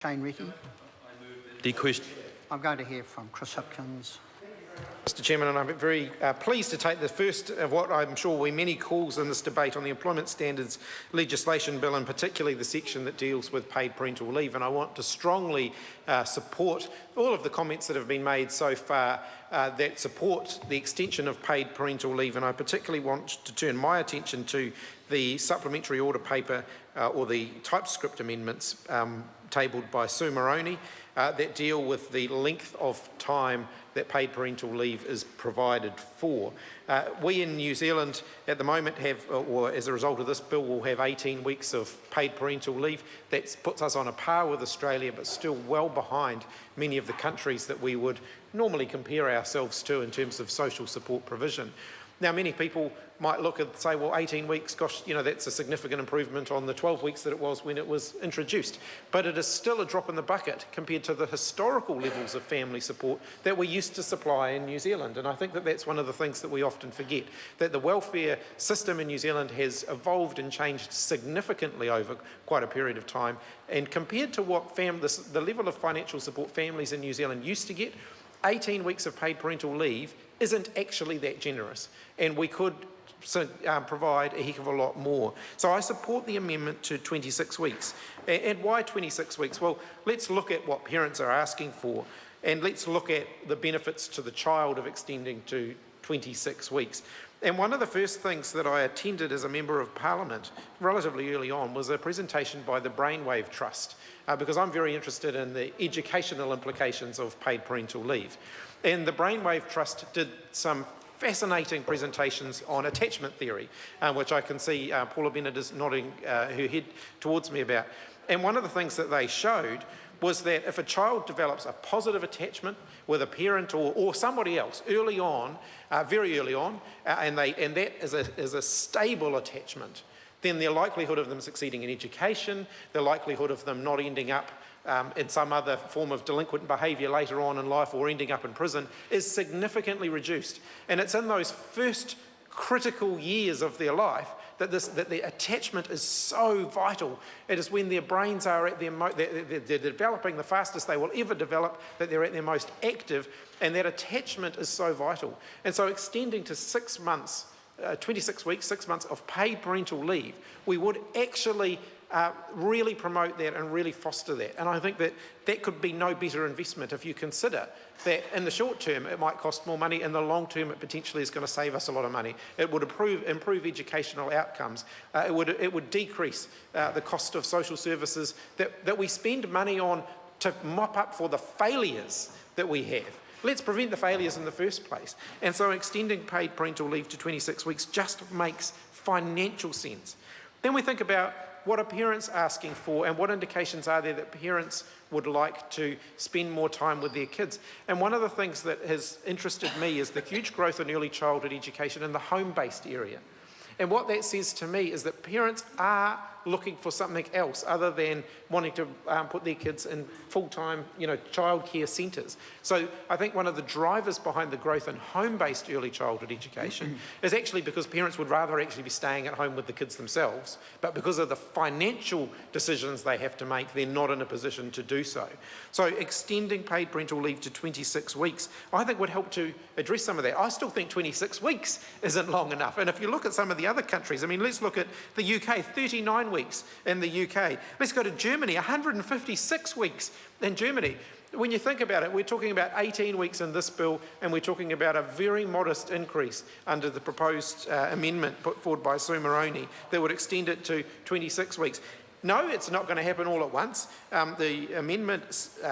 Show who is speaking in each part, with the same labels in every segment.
Speaker 1: Shane Ricky.
Speaker 2: The question.
Speaker 1: I'm going to hear from Chris Hipkins.
Speaker 3: Mr Chairman, and I'm very pleased to take the first of what I'm sure will be many calls in this debate on the Employment Standards Legislation Bill, and particularly the section that deals with paid parental leave. And I want to strongly support all of the comments that have been made so far that support the extension of paid parental leave. And I particularly want to turn my attention to the supplementary order paper or the TypeScript amendments tabled by Sue Moroney that deal with the length of time that paid parental leave is provided for. We in New Zealand at the moment have, or as a result of this bill, will have 18 weeks of paid parental leave. That puts us on a par with Australia, but still well behind many of the countries that we would normally compare ourselves to in terms of social support provision. Now, many people might look and say, well, 18 weeks, gosh, you know, that's a significant improvement on the 12 weeks that it was when it was introduced. But it is still a drop in the bucket compared to the historical levels of family support that we used to supply in New Zealand. And I think that that's one of the things that we often forget, that the welfare system in New Zealand has evolved and changed significantly over quite a period of time. And compared to what the level of financial support families in New Zealand used to get, 18 weeks of paid parental leave isn't actually that generous, and we could provide a heck of a lot more. So I support the amendment to 26 weeks. And why 26 weeks? Well, let's look at what parents are asking for, and let's look at the benefits to the child of extending to 26 weeks. And one of the first things that I attended as a Member of Parliament relatively early on was a presentation by the Brainwave Trust, because I'm very interested in the educational implications of paid parental leave. And the Brainwave Trust did some fascinating presentations on attachment theory, which I can see Paula Bennett is nodding her head towards me about. And one of the things that they showed was that if a child develops a positive attachment with a parent or somebody else early on, very early on, and that is a stable attachment, then the likelihood of them succeeding in education, the likelihood of them not ending up in some other form of delinquent behaviour later on in life or ending up in prison is significantly reduced. And it's in those first critical years of their life that the attachment is so vital. It is when their brains are at their they're developing the fastest they will ever develop, that they're at their most active, and that attachment is so vital. And so extending to 6 months, 26 weeks, 6 months of paid parental leave, we would actually really promote that and really foster that. And I think that that could be no better investment if you consider that in the short term it might cost more money, in the long term it potentially is going to save us a lot of money. It would improve educational outcomes. It would decrease the cost of social services that we spend money on to mop up for the failures that we have. Let's prevent the failures in the first place. And so extending paid parental leave to 26 weeks just makes financial sense. Then we think about what are parents asking for and what indications are there that parents would like to spend more time with their kids. And one of the things that has interested me is the huge growth in early childhood education in the home-based area. And what that says to me is that parents are looking for something else other than wanting to put their kids in full-time, childcare centres. So I think one of the drivers behind the growth in home-based early childhood education is actually because parents would rather actually be staying at home with the kids themselves, but because of the financial decisions they have to make, they're not in a position to do so. So extending paid parental leave to 26 weeks, I think would help to address some of that. I still think 26 weeks isn't long enough. And if you look at some of the other countries, I mean, let's look at the UK, 39 weeks in the UK. Let's go to Germany, 156 weeks in Germany. When you think about it, we're talking about 18 weeks in this bill, and we're talking about a very modest increase under the proposed amendment put forward by Sue Moroney that would extend it to 26 weeks. No, it's not going to happen all at once. The amendment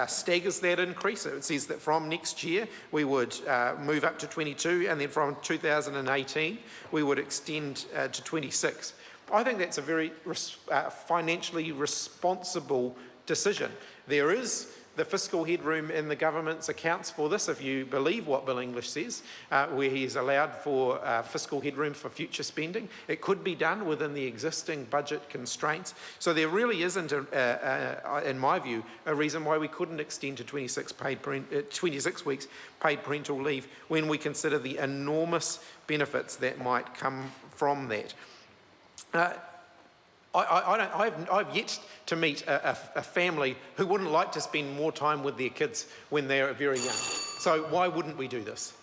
Speaker 3: staggers that increase. It says that from next year we would move up to 22, and then from 2018 we would extend to 26. I think that's a very financially responsible decision. There is the fiscal headroom in the government's accounts for this, if you believe what Bill English says, where he's allowed for fiscal headroom for future spending. It could be done within the existing budget constraints. So there really isn't, in my view, a reason why we couldn't extend to 26 weeks paid parental leave when we consider the enormous benefits that might come from that. I've yet to meet a family who wouldn't like to spend more time with their kids when they're very young. So why wouldn't we do this?